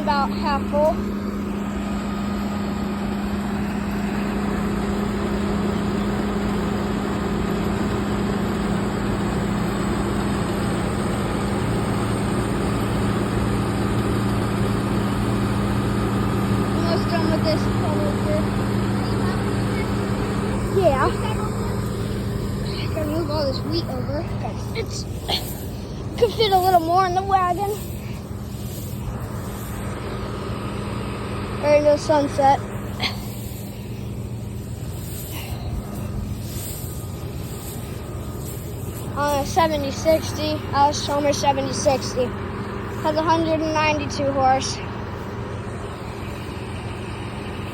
about half full. Almost done with this over. Yeah. Gotta move all this wheat over. It's could fit a little more in the wagon. There goes sunset. On a 7060, Alice Chalmers 7060. Has 192 horse.